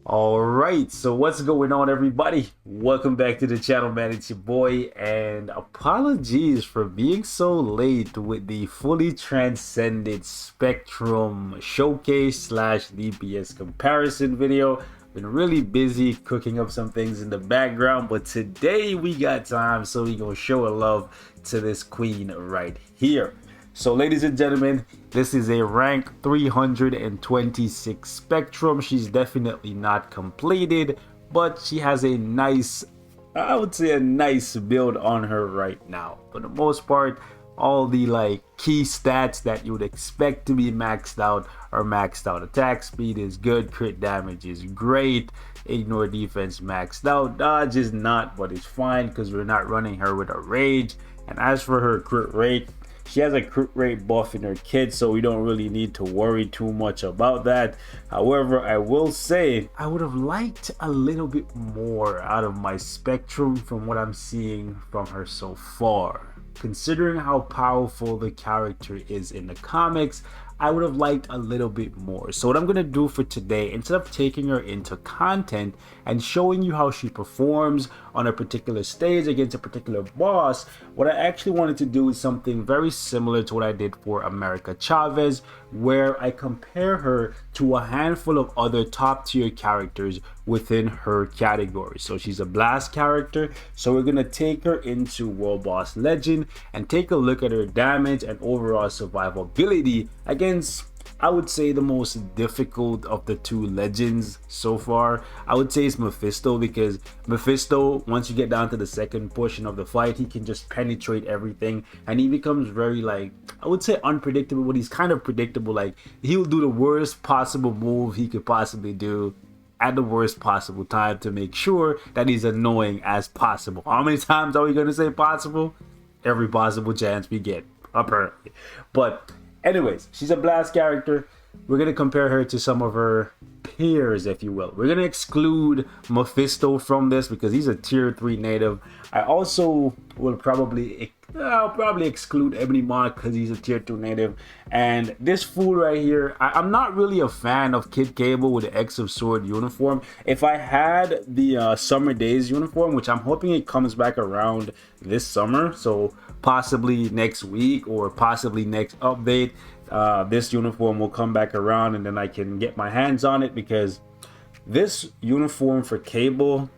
Alright, so what's going on, everybody? Welcome back to the channel, man. It's your boy, and apologies for being so late with the fully transcended Spectrum showcase slash DPS comparison video. Been really busy cooking up some things in the background, but today we got time, so we gonna show a love to this queen right here. So ladies and gentlemen, this is a rank 326 Spectrum. She's definitely not completed, but she has a nice, I would say a nice build on her right now. For the most part, all the key stats that you would expect to be maxed out are maxed out. Attack speed is good, crit damage is great, ignore defense maxed out, dodge is not, but it's fine because we're not running her with a rage. And as for her crit rate, she has a crit rate buff in her kit, so we don't really need to worry too much about that. However, I will say I would have liked a little bit more out of my Spectrum from what I'm seeing from her so far. Considering how powerful the character is in the comics, I would have liked a little bit more. So what I'm going to do for today, instead of taking her into content and showing you how she performs on a particular stage against a particular boss, what I actually wanted to do is something very similar to what I did for America Chavez, where I compare her to a handful of other top tier characters within her category. So she's a blast character, so we're going to take her into World Boss Legend and take a look at her damage and overall survivability against, I would say, the most difficult of the two legends so far. I would say it's Mephisto, because Mephisto, once you get down to the second portion of the fight, he can just penetrate everything and he becomes very, I would say unpredictable, but he's kind of predictable. He'll do the worst possible move he could possibly do at the worst possible time to make sure that he's annoying as possible. How many times are we going to say possible? Every possible chance we get, apparently. But anyways, she's a blast character. We're going to compare her to some of her peers, if you will. We're going to exclude Mephisto from this because he's a tier 3 native. I also will I'll probably exclude Ebony Monk because he's a tier 2 native. And this fool right here, I'm not really a fan of Kid Cable with the X of Sword uniform. If I had the Summer Days uniform, which I'm hoping it comes back around this summer, so possibly next week or possibly next update, this uniform will come back around and then I can get my hands on it, because this uniform for Cable,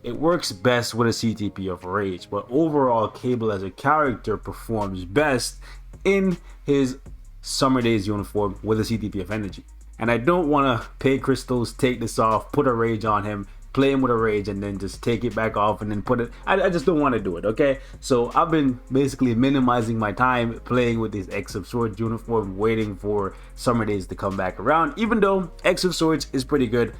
it works best with a CTP of Rage, but overall Cable as a character performs best in his Summer Days uniform with a CTP of Energy. And I don't want to pay crystals, take this off, put a Rage on him, play him with a Rage, and then just take it back off and then put it. I just don't want to do it, okay? So I've been basically minimizing my time playing with this X of Swords uniform, waiting for Summer Days to come back around. Even though X of Swords is pretty good,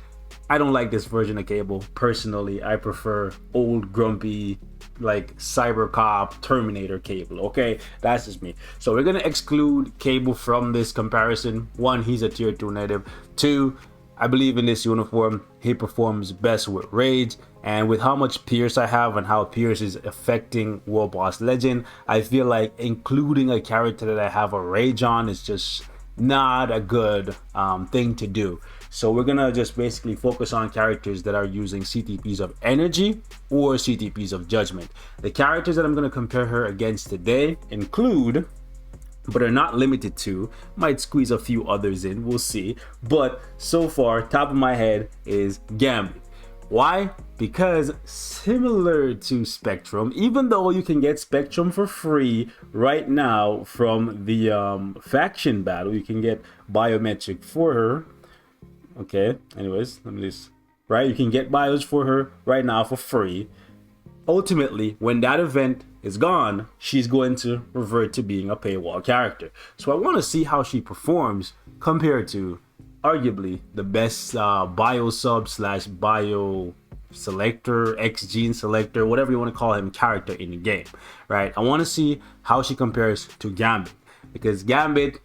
I don't like this version of Cable personally. I prefer old grumpy cyber cop Terminator Cable. Okay, that's just me. So we're gonna exclude Cable from this comparison. One, he's a tier 2 native. Two, I believe in this uniform he performs best with Rage, and with how much Pierce I have and how Pierce is affecting World Boss Legend, I feel like including a character that I have a Rage on is just not a good thing to do. So we're gonna just basically focus on characters that are using CTPs of Energy or CTPs of Judgment. The characters that I'm gonna compare her against today include, but are not limited to, might squeeze a few others in, we'll see, but so far top of my head is GAMBiT. Why? Because similar to Spectrum, even though you can get Spectrum for free right now from the faction battle, you can get biometric for her. Okay, anyways, let me just, right, you can get bios for her right now for free. Ultimately, when that event is gone, she's going to revert to being a paywall character. So I want to see how she performs compared to arguably the best bio sub slash bio selector, X gene selector, whatever you want to call him, character in the game, right? I want to see how she compares to GAMBiT, because GAMBiT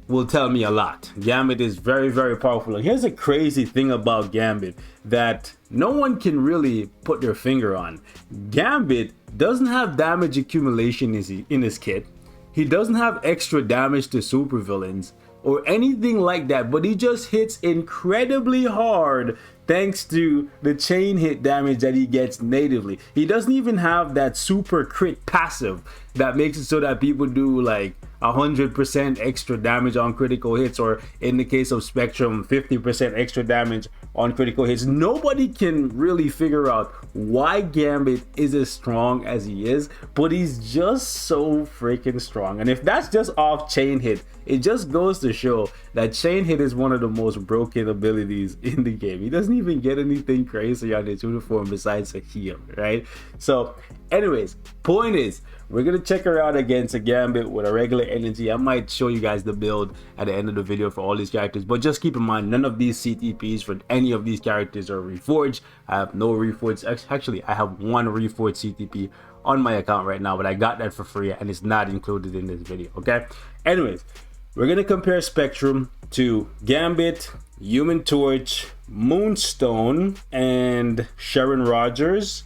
will tell me a lot. GAMBiT is very, very powerful. And here's a crazy thing about GAMBiT that no one can really put their finger on. GAMBiT doesn't have damage accumulation in his kit. He doesn't have extra damage to supervillains or anything like that, but he just hits incredibly hard thanks to the chain hit damage that he gets natively. He doesn't even have that super crit passive that makes it so that people do like 100% extra damage on critical hits, or in the case of Spectrum, 50% extra damage on critical hits. Nobody can really figure out why GAMBiT is as strong as he is, but he's just so freaking strong. And if that's just off chain hit, it just goes to show that chain hit is one of the most broken abilities in the game. He doesn't even get anything crazy on his uniform besides a heal, right? So anyways, point is, we're gonna check her out against a GAMBiT with a regular energy. I might show you guys the build at the end of the video for all these characters, but just keep in mind, none of these CTPs for any of these characters are reforged. I have no reforged. Actually, I have one reforged CTP on my account right now, but I got that for free and it's not included in this video, okay? Anyways, we're gonna compare Spectrum to GAMBiT, Human Torch, Moonstone, and Sharon Rogers.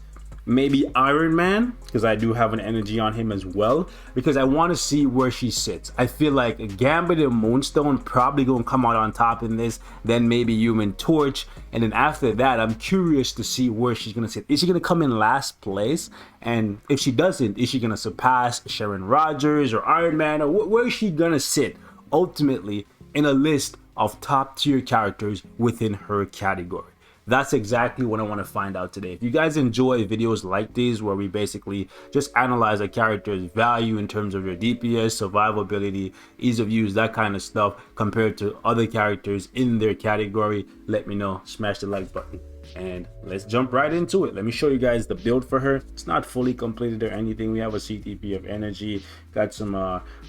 Maybe Iron Man, because I do have an energy on him as well, because I want to see where she sits. I feel like GAMBiT and Moonstone probably gonna come out on top in this, then maybe Human Torch, and then after that I'm curious to see where she's gonna sit. Is she gonna come in last place? And if she doesn't, is she gonna surpass Sharon Rogers or Iron Man, or where is she gonna sit ultimately in a list of top tier characters within her category? That's exactly what I want to find out today. If you guys enjoy videos like these where we basically just analyze a character's value in terms of your DPS, survivability, ease of use, that kind of stuff compared to other characters in their category, let me know. Smash the like button and let's jump right into it. Let me show you guys the build for her. It's not fully completed or anything. We have a CTP of energy, got some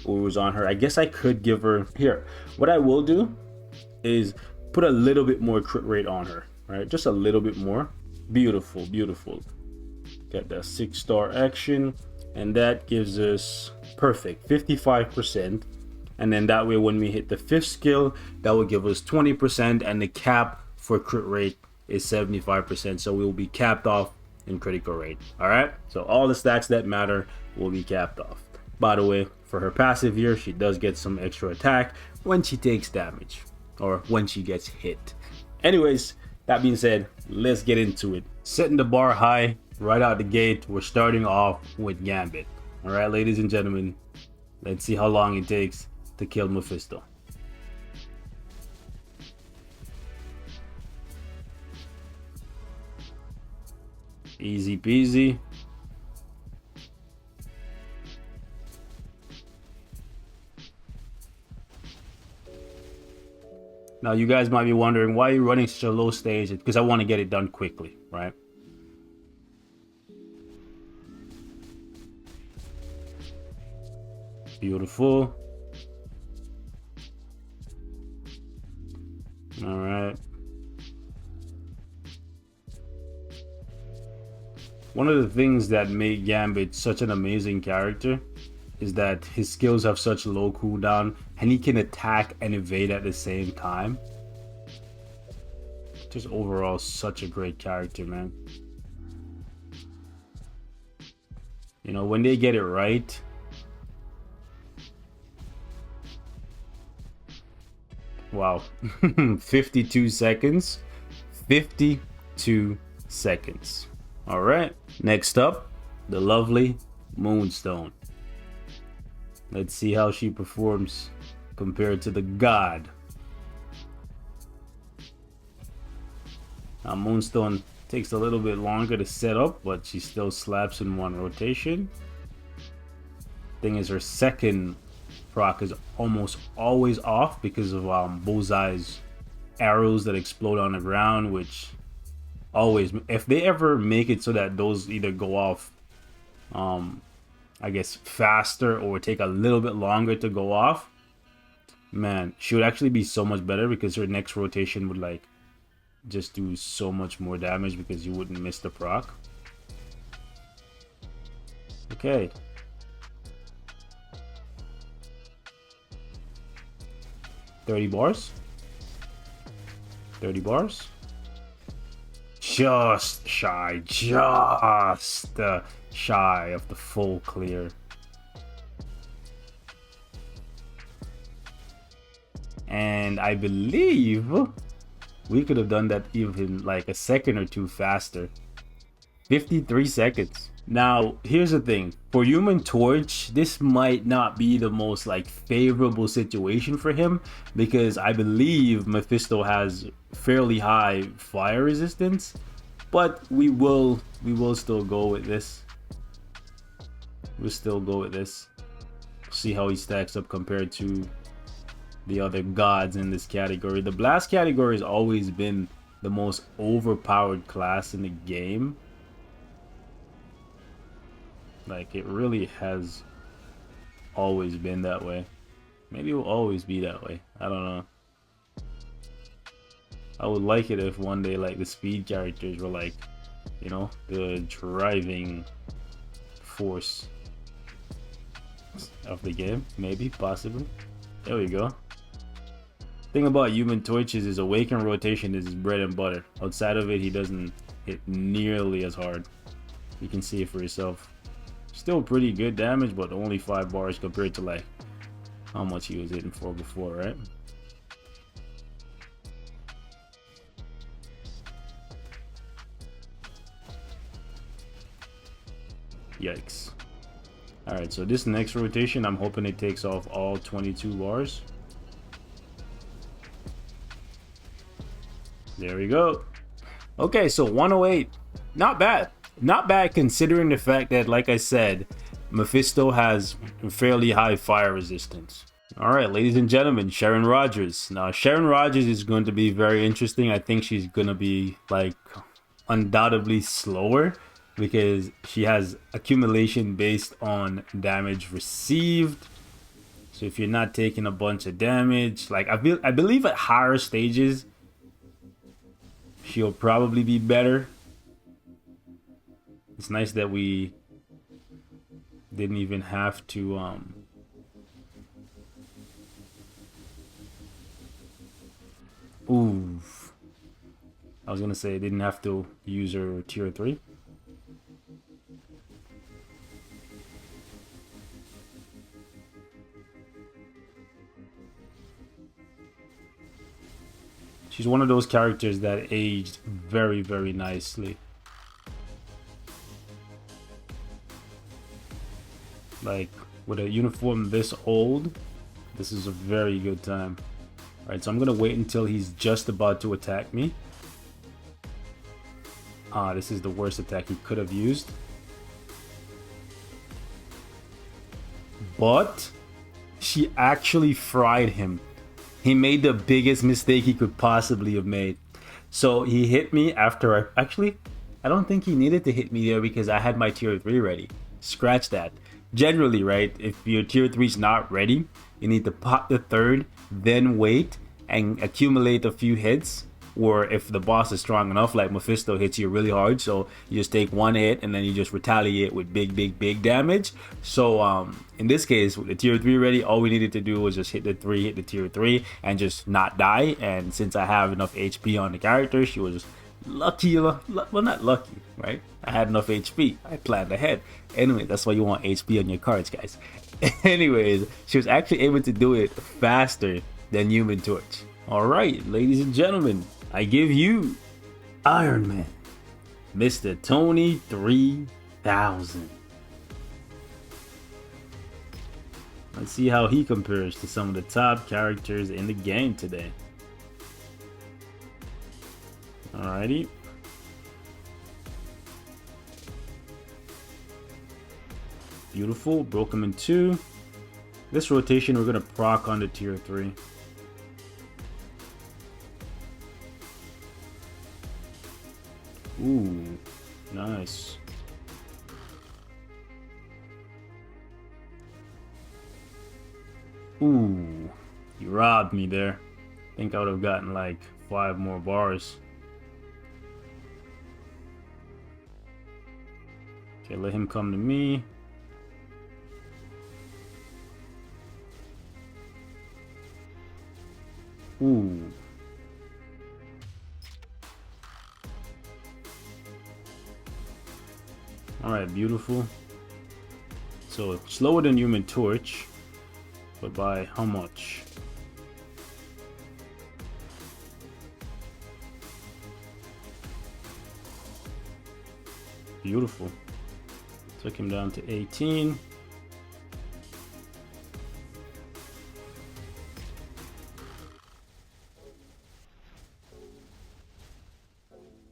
Urus on her. I guess I could give her here. What I will do is put a little bit more crit rate on her. Right, just a little bit more. Beautiful, beautiful. Got that 6-star action, and that gives us perfect 55%. And then that way, when we hit the 5th skill, that will give us 20%, and the cap for crit rate is 75%. So we will be capped off in critical rate. All right, so all the stats that matter will be capped off. By the way, for her passive here, she does get some extra attack when she takes damage or when she gets hit. Anyways, that being said, let's get into it. Setting the bar high right out the gate, we're starting off with GAMBiT. All right, ladies and gentlemen, let's see how long it takes to kill Mephisto. Easy peasy. Now you guys might be wondering, why are you running such a low stage? Because I want to get it done quickly, right? Beautiful. All right. One of the things that made GAMBiT such an amazing character is that his skills have such low cooldown and he can attack and evade at the same time. Just overall such a great character, man. You know, when they get it right, wow. 52 seconds. 52 seconds. All right, next up, the lovely Moonstone. Let's see how she performs compared to the god. Now, Moonstone takes a little bit longer to set up, but she still slaps in one rotation. Thing is, her second proc is almost always off because of Bullseye's arrows that explode on the ground, which always, if they ever make it so that those either go off I guess faster or take a little bit longer to go off, man, she would actually be so much better because her next rotation would like just do so much more damage because you wouldn't miss the proc. Okay. $30 bars. 30 bars. Just shy of the full clear. And I believe We could have done that even like a second or two faster. 53 seconds. Now, here's the thing. For Human Torch, this might not be the most like favorable situation for him because I believe Mephisto has fairly high fire resistance, but we will still go with this. We'll still go with this. See how he stacks up compared to the other gods in this category. The blast category has always been the most overpowered class in the game. Like, it really has always been that way. Maybe it will always be that way. I don't know. I would like it if one day, like, the speed characters were like, you know, the driving force of the game. Maybe, possibly. There we go. Thing about Human Torches is Awaken rotation is his bread and butter. Outside of it, he doesn't hit nearly as hard. You can see it for yourself. Still pretty good damage, but only 5 bars compared to like how much he was hitting for before, right? Yikes. Alright, so this next rotation, I'm hoping it takes off all 22 bars. There we go. Okay, so 108. Not bad. Not bad considering the fact that, like I said, Mephisto has fairly high fire resistance. Alright, ladies and gentlemen, Sharon Rogers. Now, Sharon Rogers is going to be very interesting. I think she's going to be, like, undoubtedly slower because she has accumulation based on damage received. So if you're not taking a bunch of damage, like, I believe at higher stages, she'll probably be better. It's nice that we didn't even have to oof. I was gonna say didn't have to use her tier 3. She's one of those characters that aged very, very nicely. Like, with a uniform this old, this is a very good time. Alright, so I'm gonna wait until he's just about to attack me. This is the worst attack he could have used. But she actually fried him. He made the biggest mistake he could possibly have made. So he hit me after I don't think he needed to hit me there because I had my tier 3 ready. Scratch that. Generally, right, if your tier 3 is not ready, you need to pop the 3rd, then wait and accumulate a few hits. Or if the boss is strong enough, like Mephisto hits you really hard, so you just take one hit and then you just retaliate with big damage. So in this case, with the tier 3 ready, all we needed to do was just hit the tier 3 and just not die. And since I have enough HP on the character, she was lucky. Well, not lucky, right? I had enough HP. I planned ahead. Anyway, that's why you want HP on your cards, guys. Anyways, she was actually able to do it faster than Human Torch. Alright, ladies and gentlemen, I give you Iron Man, Mr. Tony 3000. Let's see how he compares to some of the top characters in the game today. Alrighty. Beautiful, broke him in 2. This rotation we're gonna proc on the tier 3. Ooh, nice. Ooh, you robbed me there. Think I would have gotten like 5 more bars. Okay, let him come to me. Ooh. Alright, beautiful. So, slower than Human Torch. But by how much? beautiful. Took him down to 18.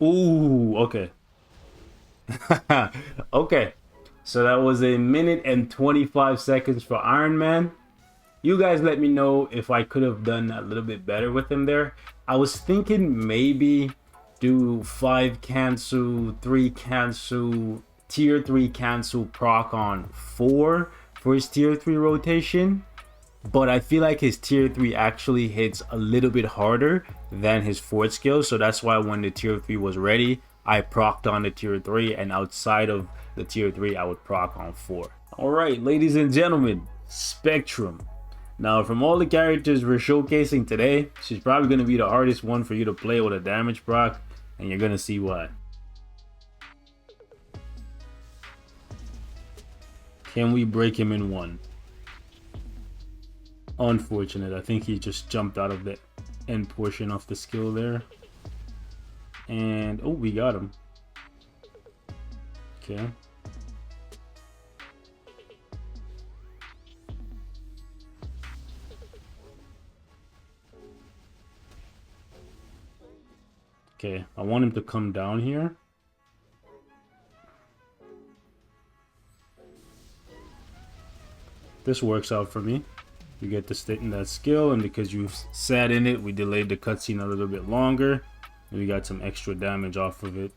Ooh, okay. Okay. So that was 1 minute and 25 seconds for Iron Man. You guys let me know if I could have done a little bit better with him there. I was thinking maybe do 5 cancel, 3 cancel, tier 3 cancel proc on 4 for his tier 3 rotation. But I feel like his tier 3 actually hits a little bit harder than his 4th skill. So that's why when the tier 3 was ready, I procced on the tier 3. And outside of the tier 3, I would proc on 4. Alright, ladies and gentlemen, Spectrum. Now, from all the characters we're showcasing today, she's probably going to be the hardest one for you to play with a damage proc, and you're going to see why. Can we break him in one? Unfortunate. I think he just jumped out of the end portion of the skill there. And, oh, we got him. Okay. Okay, I want him to come down here. This works out for me. You get to stay in that skill, and because you sat in it, we delayed the cutscene a little bit longer. And we got some extra damage off of it.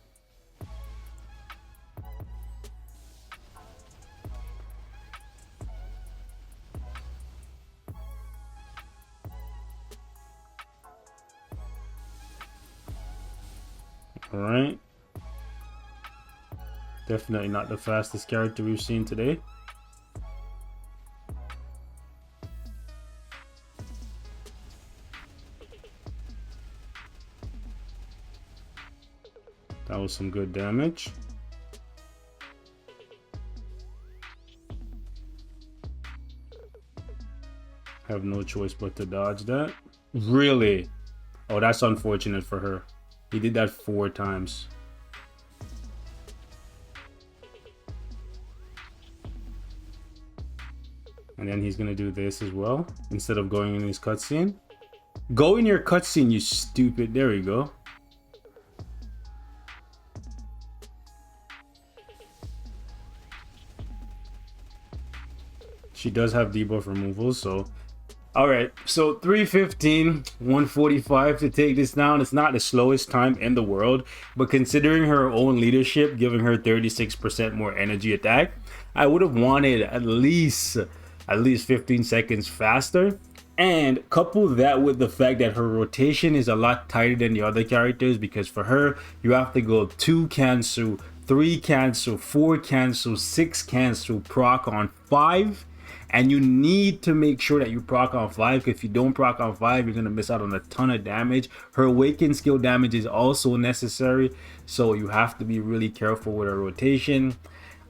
Alright. Definitely not the fastest character we've seen today. That was some good damage. Have no choice but to dodge that. Really? Oh, that's unfortunate for her. He did that 4 times. And then he's gonna do this as well, instead of going in his cutscene. Go in your cutscene, you stupid. There we go. She does have debuff removal, so alright, so 315, 145 to take this down. It's not the slowest time in the world, but considering her own leadership, giving her 36% more energy attack, I would have wanted at least 15 seconds faster. And couple that with the fact that her rotation is a lot tighter than the other characters, because for her, you have to go 2 cancel, 3 cancel, 4 cancel, 6 cancel, proc on 5. And you need to make sure that you proc on 5, because if you don't proc on 5, you're going to miss out on a ton of damage. Her awakened skill damage is also necessary, so you have to be really careful with her rotation.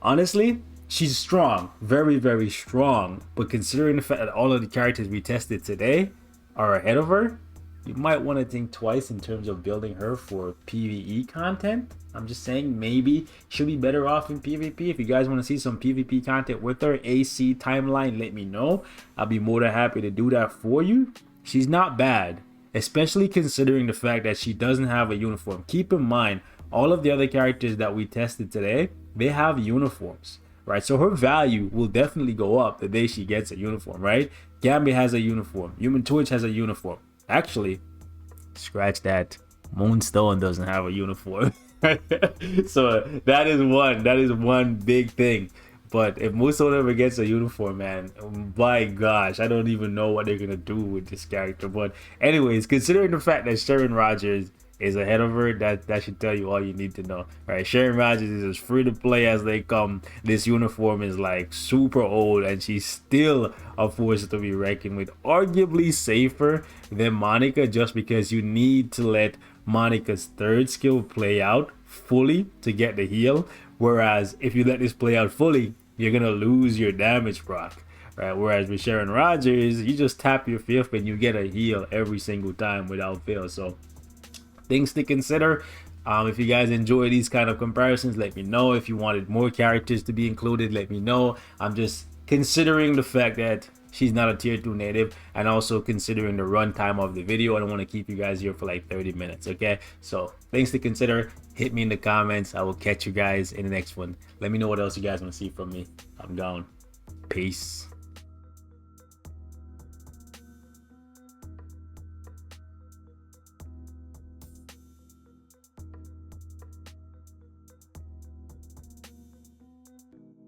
Honestly, she's strong, very, very strong. But considering the fact that all of the characters we tested today are ahead of her, you might want to think twice in terms of building her for PvE content. I'm just saying, maybe she'll be better off in PvP. If you guys want to see some PvP content with her, AC timeline, let me know. I'll be more than happy to do that for you. She's not bad, especially considering the fact that she doesn't have a uniform. Keep in mind, all of the other characters that we tested today, they have uniforms, right? So her value will definitely go up the day she gets a uniform, right? GAMBiT has a uniform. Human Torch has a uniform. Actually, scratch that. Moonstone doesn't have a uniform. So that is one big thing. But if Moonstone ever gets a uniform, man, my gosh, I don't even know what they're gonna do with this character. But anyways, considering the fact that Sharon Rogers is ahead of her, that should tell you all you need to know, right? Sharon Rogers is as free to play as they come. This uniform is like super old, and she's still a force to be reckoned with. Arguably safer than Monica, just because you need to let Monica's 3rd skill play out fully to get the heal. Whereas if you let this play out fully, you're gonna lose your damage proc, right? Whereas with Sharon Rogers, you just tap your 5th and you get a heal every single time without fail. So things to consider. If you guys enjoy these kind of comparisons, let me know. If you wanted more characters to be included, let me know. I'm just considering the fact that she's not a tier 2 native, and also considering the runtime of the video. I don't want to keep you guys here for like 30 minutes. Okay, so things to consider. Hit me in the comments. I will catch you guys in the next one. Let me know what else you guys want to see from me. I'm gone. Peace.